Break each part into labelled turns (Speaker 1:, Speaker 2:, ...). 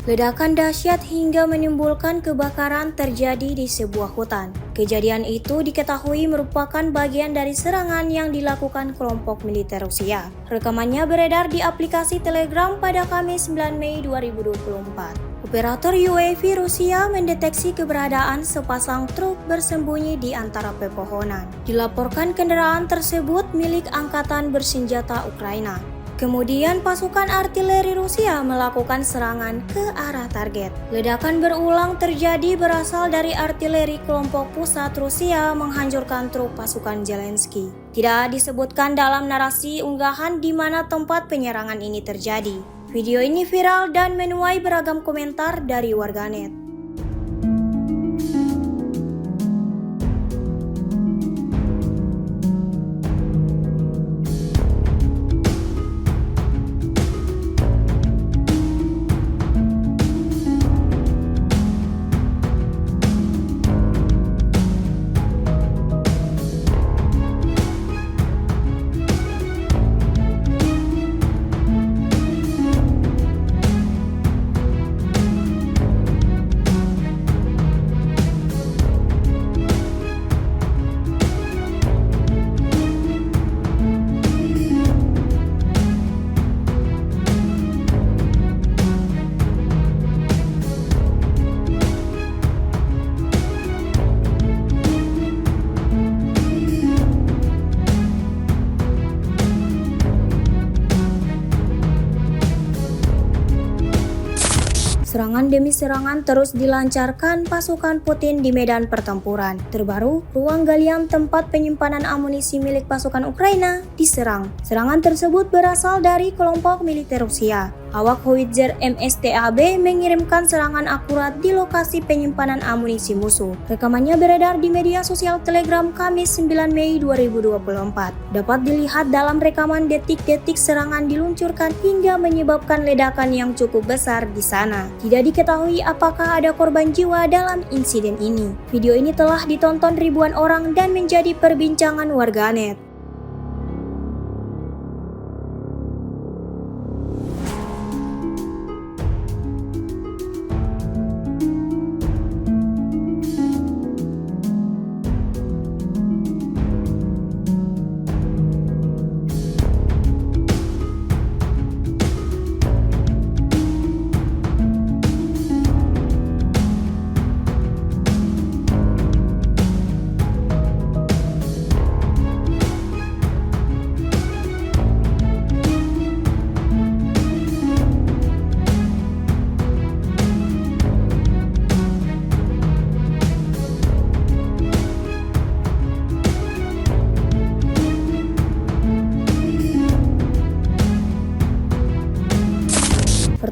Speaker 1: Ledakan dahsyat hingga menimbulkan kebakaran terjadi di sebuah hutan. Kejadian itu diketahui merupakan bagian dari serangan yang dilakukan kelompok militer Rusia. Rekamannya beredar di aplikasi Telegram pada Kamis 9 Mei 2024. Operator UAV Rusia mendeteksi keberadaan sepasang truk bersembunyi di antara pepohonan. Dilaporkan kendaraan tersebut milik angkatan bersenjata Ukraina. Kemudian pasukan artileri Rusia melakukan serangan ke arah target. Ledakan berulang terjadi berasal dari artileri kelompok pusat Rusia menghancurkan truk pasukan Zelensky. Tidak disebutkan dalam narasi unggahan di mana tempat penyerangan ini terjadi. Video ini viral dan menuai beragam komentar dari warganet. Serangan demi serangan terus dilancarkan pasukan Putin di medan pertempuran. Terbaru, ruang galian tempat penyimpanan amunisi milik pasukan Ukraina diserang. Serangan tersebut berasal dari kelompok militer Rusia. Awak Howitzer MSTAB mengirimkan serangan akurat di lokasi penyimpanan amunisi musuh. Rekamannya beredar di media sosial Telegram Kamis 9 Mei 2024. Dapat dilihat dalam rekaman detik-detik serangan diluncurkan hingga menyebabkan ledakan yang cukup besar di sana. Tidak diketahui apakah ada korban jiwa dalam insiden ini. Video ini telah ditonton ribuan orang dan menjadi perbincangan warganet.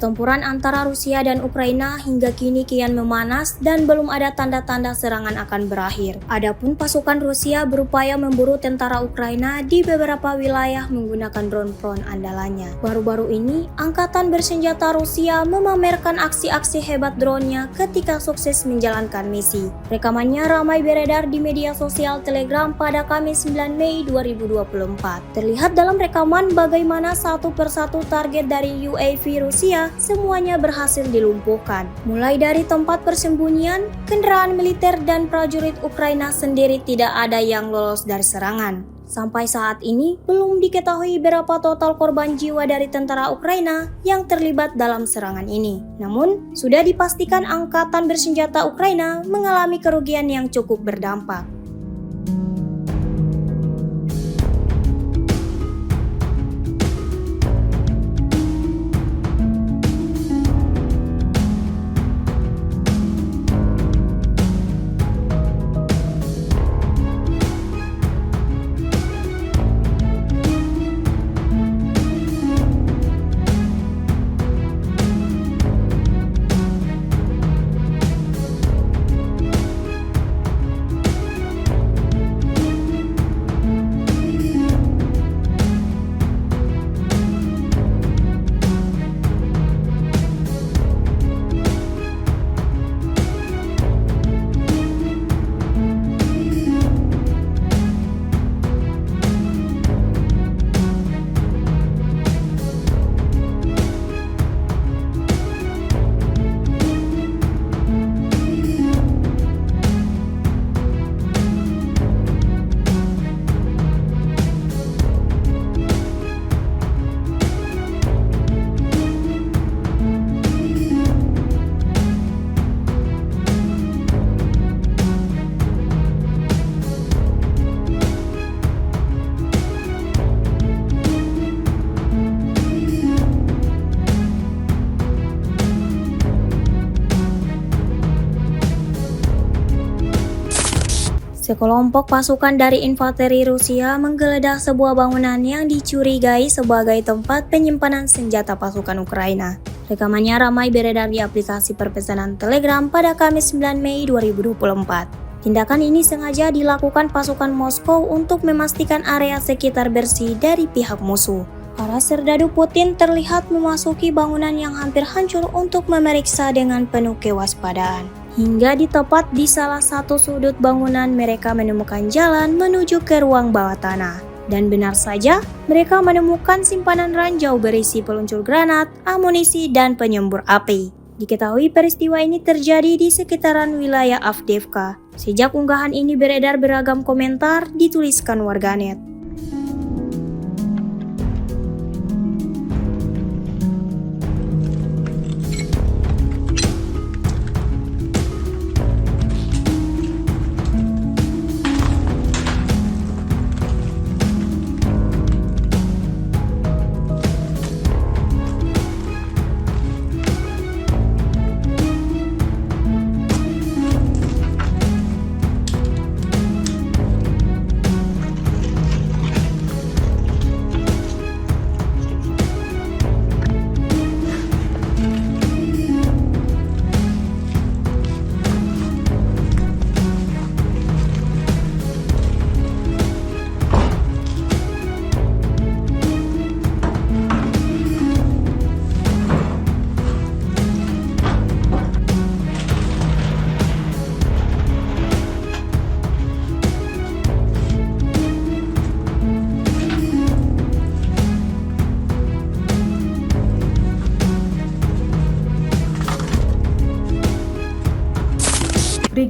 Speaker 1: Pertempuran antara Rusia dan Ukraina hingga kini kian memanas dan belum ada tanda-tanda serangan akan berakhir. Adapun pasukan Rusia berupaya memburu tentara Ukraina di beberapa wilayah menggunakan drone andalannya. Baru-baru ini, angkatan bersenjata Rusia memamerkan aksi-aksi hebat drone-nya ketika sukses menjalankan misi. Rekamannya ramai beredar di media sosial Telegram pada Kamis 9 Mei 2024. Terlihat dalam rekaman bagaimana satu persatu target dari UAV Rusia semuanya berhasil dilumpuhkan. Mulai dari tempat persembunyian, kendaraan militer dan prajurit Ukraina sendiri tidak ada yang lolos dari serangan. Sampai saat ini, belum diketahui berapa total korban jiwa dari tentara Ukraina yang terlibat dalam serangan ini. Namun, sudah dipastikan angkatan bersenjata Ukraina mengalami kerugian yang cukup berdampak. Sekelompok pasukan dari infanteri Rusia menggeledah sebuah bangunan yang dicurigai sebagai tempat penyimpanan senjata pasukan Ukraina. Rekamannya ramai beredar di aplikasi perpesanan Telegram pada Kamis 9 Mei 2024. Tindakan ini sengaja dilakukan pasukan Moskow untuk memastikan area sekitar bersih dari pihak musuh. Para serdadu Putin terlihat memasuki bangunan yang hampir hancur untuk memeriksa dengan penuh kewaspadaan. Hingga di tepat di salah satu sudut bangunan mereka menemukan jalan menuju ke ruang bawah tanah. Dan benar saja, mereka menemukan simpanan ranjau berisi peluncur granat, amunisi, dan penyembur api. Diketahui peristiwa ini terjadi di sekitaran wilayah Avdiivka. Sejak unggahan ini beredar beragam komentar dituliskan warganet.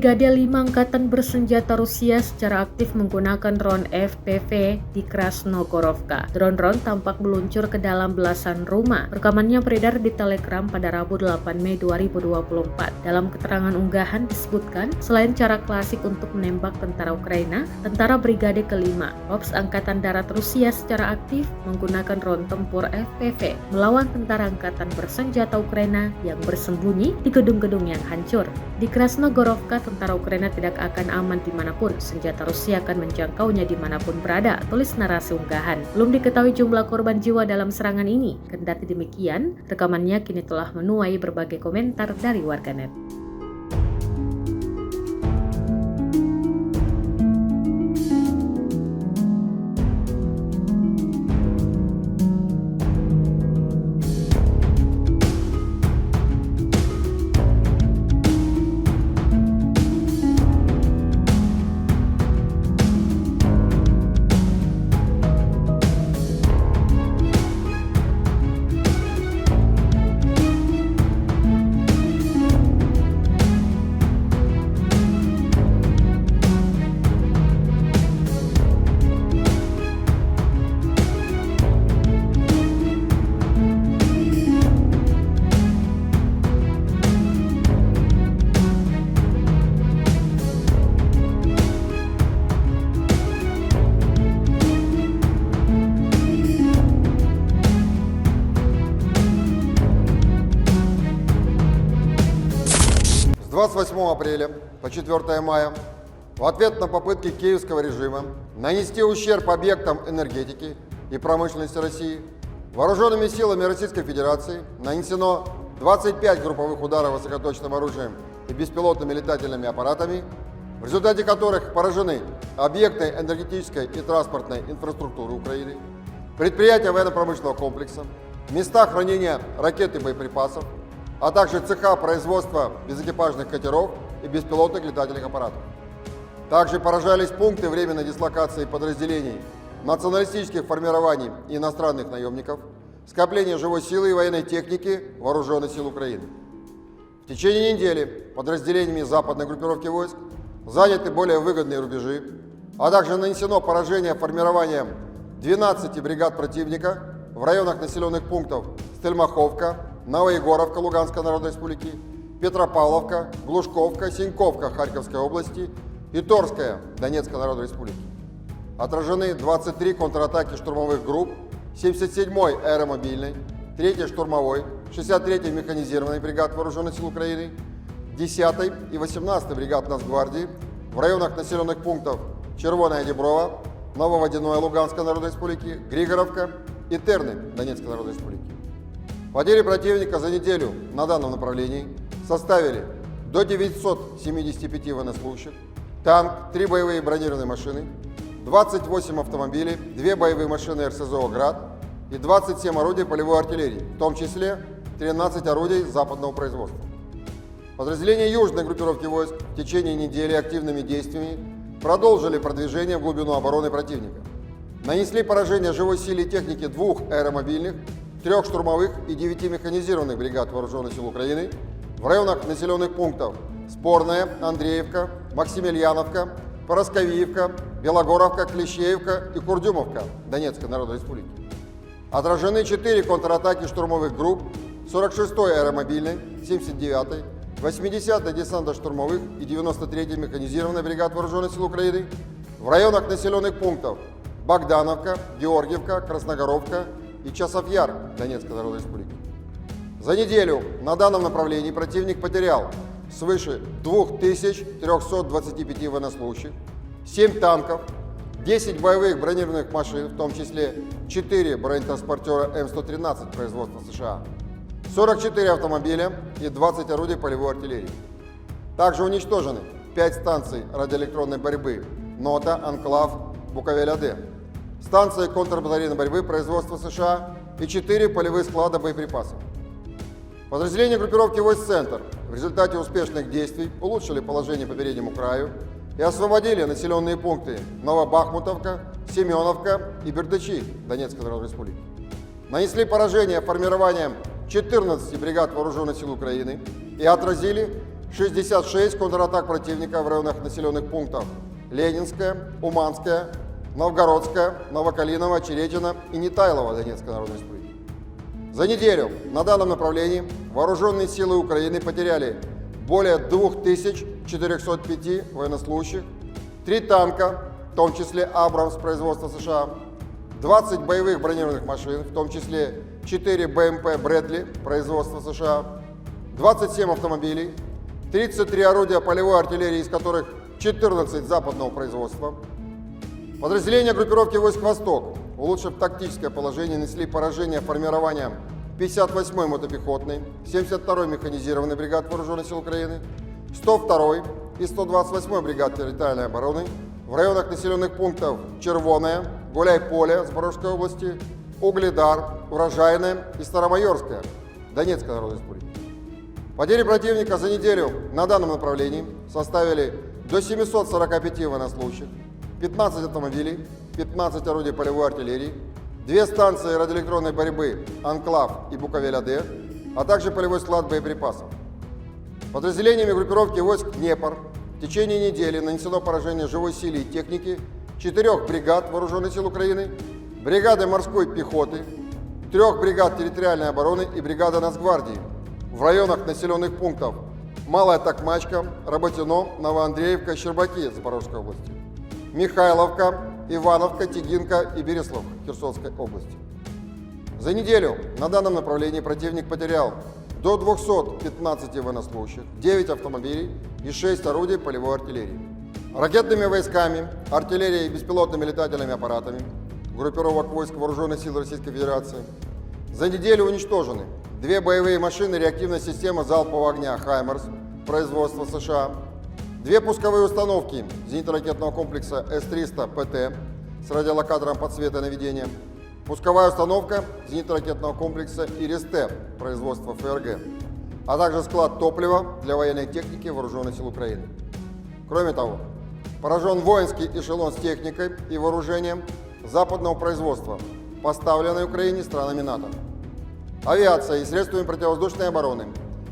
Speaker 2: Brigade 5 Angkatan Bersenjata Rusia secara aktif menggunakan drone FPV di Krasnogorovka. Drone-drone tampak meluncur ke dalam belasan rumah. Rekamannya beredar di Telegram pada Rabu 8 Mei 2024. Dalam keterangan unggahan disebutkan, selain cara klasik untuk menembak tentara Ukraina, tentara Brigade ke-5 Korps Angkatan Darat Rusia secara aktif menggunakan drone tempur FPV melawan tentara Angkatan Bersenjata Ukraina yang bersembunyi di gedung-gedung yang hancur. Di Krasnogorovka, tentara Ukraina tidak akan aman dimanapun. Senjata Rusia akan menjangkaunya dimanapun berada, tulis narasi unggahan. Belum diketahui jumlah korban jiwa dalam serangan ini. Kendati demikian, rekamannya kini telah menuai berbagai komentar dari warganet.
Speaker 3: 28 апреля по 4 мая в ответ на попытки киевского режима нанести ущерб объектам энергетики и промышленности России, вооруженными силами Российской Федерации нанесено 25 групповых ударов высокоточным оружием и беспилотными летательными аппаратами, в результате которых поражены объекты энергетической и транспортной инфраструктуры Украины, предприятия военно-промышленного комплекса, места хранения ракет и боеприпасов, а также цеха производства безэкипажных катеров и беспилотных летательных аппаратов. Также поражались пункты временной дислокации подразделений националистических формирований и иностранных наемников, скопления живой силы и военной техники Вооруженных сил Украины. В течение недели подразделениями западной группировки войск заняты более выгодные рубежи, а также нанесено поражение формированием 12 бригад противника в районах населенных пунктов Стельмаховка, Новоегоровка Луганской Народной Республики, Петропавловка, Глушковка, Синьковка Харьковской области и Торская Донецкой Народной Республики. Отражены 23 контратаки штурмовых групп 77-й аэромобильной, 3-й штурмовой, 63-й механизированной бригад Вооруженных сил Украины, 10-й и 18-й бригад Нацгвардии, в районах населенных пунктов Червоная Деброва, Нововодяное Луганской Народной Республики, Григоровка и Терны Донецкой Народной Республики. Потери противника за неделю на данном направлении составили до 975 военнослужащих, танк, 3 боевые бронированные машины, 28 автомобилей, 2 боевые машины РСЗО «Град» и 27 орудий полевой артиллерии, в том числе 13 орудий западного производства. Подразделения южной группировки войск в течение недели активными действиями продолжили продвижение в глубину обороны противника. Нанесли поражение живой силе и технике 2 аэромобильных, 3 штурмовых и 9 механизированных бригад Вооруженных сил Украины в районах населенных пунктов Спорная, Андреевка, Максимiliaновка, Поросковиевка, Белогоровка, Клещеевка и Курдюмовка Донецкой Народной Республики. Отражены 4 контратаки штурмовых групп 46-й аэромобильной, 79-й, 80-й десантно-штурмовых и 93-й механизированной бригад Вооруженных сил Украины в районах населенных пунктов Богдановка, Георгиевка, Красногоровка и Часов-Яр Донецкой Народной Республики. За неделю на данном направлении противник потерял свыше 2325 военнослужащих, 7 танков, 10 боевых бронированных машин, в том числе 4 бронетранспортера М113 производства США, 44 автомобиля и 20 орудий полевой артиллерии. Также уничтожены 5 станций радиоэлектронной борьбы «Нота», «Анклав», «Буковель-АД», станции контрбатарейной борьбы производства США и 4 полевых склада боеприпасов. Подразделения группировки войск «Центр» в результате успешных действий улучшили положение по переднему краю и освободили населенные пункты Новобахмутовка, Семеновка и Бердычи Донецкой Народной Республики. Нанесли поражение формированием 14 бригад Вооруженных сил Украины и отразили 66 контратак противника в районах населенных пунктов Ленинская, Уманская, Новгородская, Новокалиново, Черетино и Нетайлово Донецкой Народной Республики. За неделю на данном направлении вооруженные силы Украины потеряли более 2405 военнослужащих, 3 танка, в том числе «Абрамс» производства США, 20 боевых бронированных машин, в том числе 4 БМП «Брэдли» производства США, 27 автомобилей, 33 орудия полевой артиллерии, из которых 14 западного производства. Подразделения группировки войск «Восток», улучшив тактическое положение, несли поражение формированием 58-й мотопехотной, 72-й механизированной бригад Вооруженных сил Украины, 102-й и 128-й бригад территориальной обороны в районах населенных пунктов Червоная, Гуляй-Поле Запорожской области, Угледар, Урожайная и Старомайорская Донецкой Народной Республики. Потери противника за неделю на данном направлении составили до 745 военнослужащих, 15 автомобилей, 15 орудий полевой артиллерии, 2 станции радиоэлектронной борьбы «Анклав» и «Буковель-АД», а также полевой склад боеприпасов. Подразделениями группировки войск «Днепр» в течение недели нанесено поражение живой силе и техники 4 бригад Вооруженных сил Украины, бригады морской пехоты, 3 бригад территориальной обороны и бригады Нацгвардии в районах населенных пунктов Малая Токмачка, Работино, Новоандреевка, Щербаки Запорожской области, Михайловка, Ивановка, Тигинка и Береслав Херсонской области. За неделю на данном направлении противник потерял до 215 военнослужащих, 9 автомобилей и 6 орудий полевой артиллерии. Ракетными войсками, артиллерией и беспилотными летательными аппаратами группировок войск Вооруженных сил Российской Федерации за неделю уничтожены 2 боевые машины реактивной системы залпового огня «Хаймерс» производства США, 2 пусковые установки зенитно-ракетного комплекса С-300 ПТ с радиолокатором подсвета наведения, пусковая установка зенитно-ракетного комплекса ИРИС-Т производства ФРГ, а также склад топлива для военной техники Вооруженных сил Украины. Кроме того, поражен воинский эшелон с техникой и вооружением западного производства, поставленной Украине странами НАТО. Авиация и средствами противовоздушной обороны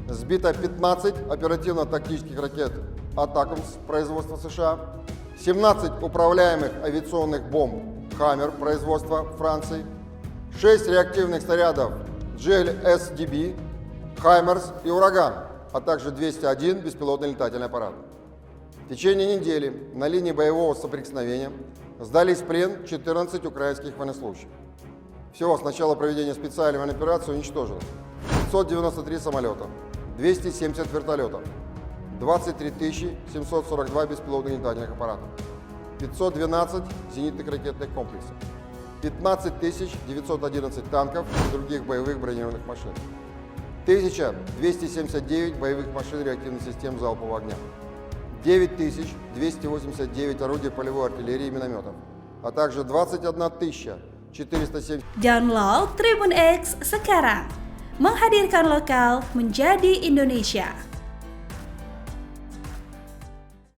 Speaker 3: сбито 15 оперативно-тактических ракет «Атакамс» производства США, 17 управляемых авиационных бомб «Хаммер» производства Франции, 6 реактивных снарядов GLSDB, «Хаймерс» и «Ураган», а также 201 беспилотный летательный аппарат. В течение недели на линии боевого соприкосновения сдались в плен 14 украинских военнослужащих. Всего с начала проведения специальной военной операции уничтожено 593 самолета, 270 вертолетов, 23 742 беспилотных летательных аппаратов, 512 зенитных ракетных комплексов, 15 911 танков и других боевых бронированных машин, 1279 боевых машин реактивных систем залпового огня, 9289 орудий полевой артиллерии и минометов, а также 21 407.
Speaker 4: Download Tribun X sekarang, menghadirkan lokal menjadi Indonesia.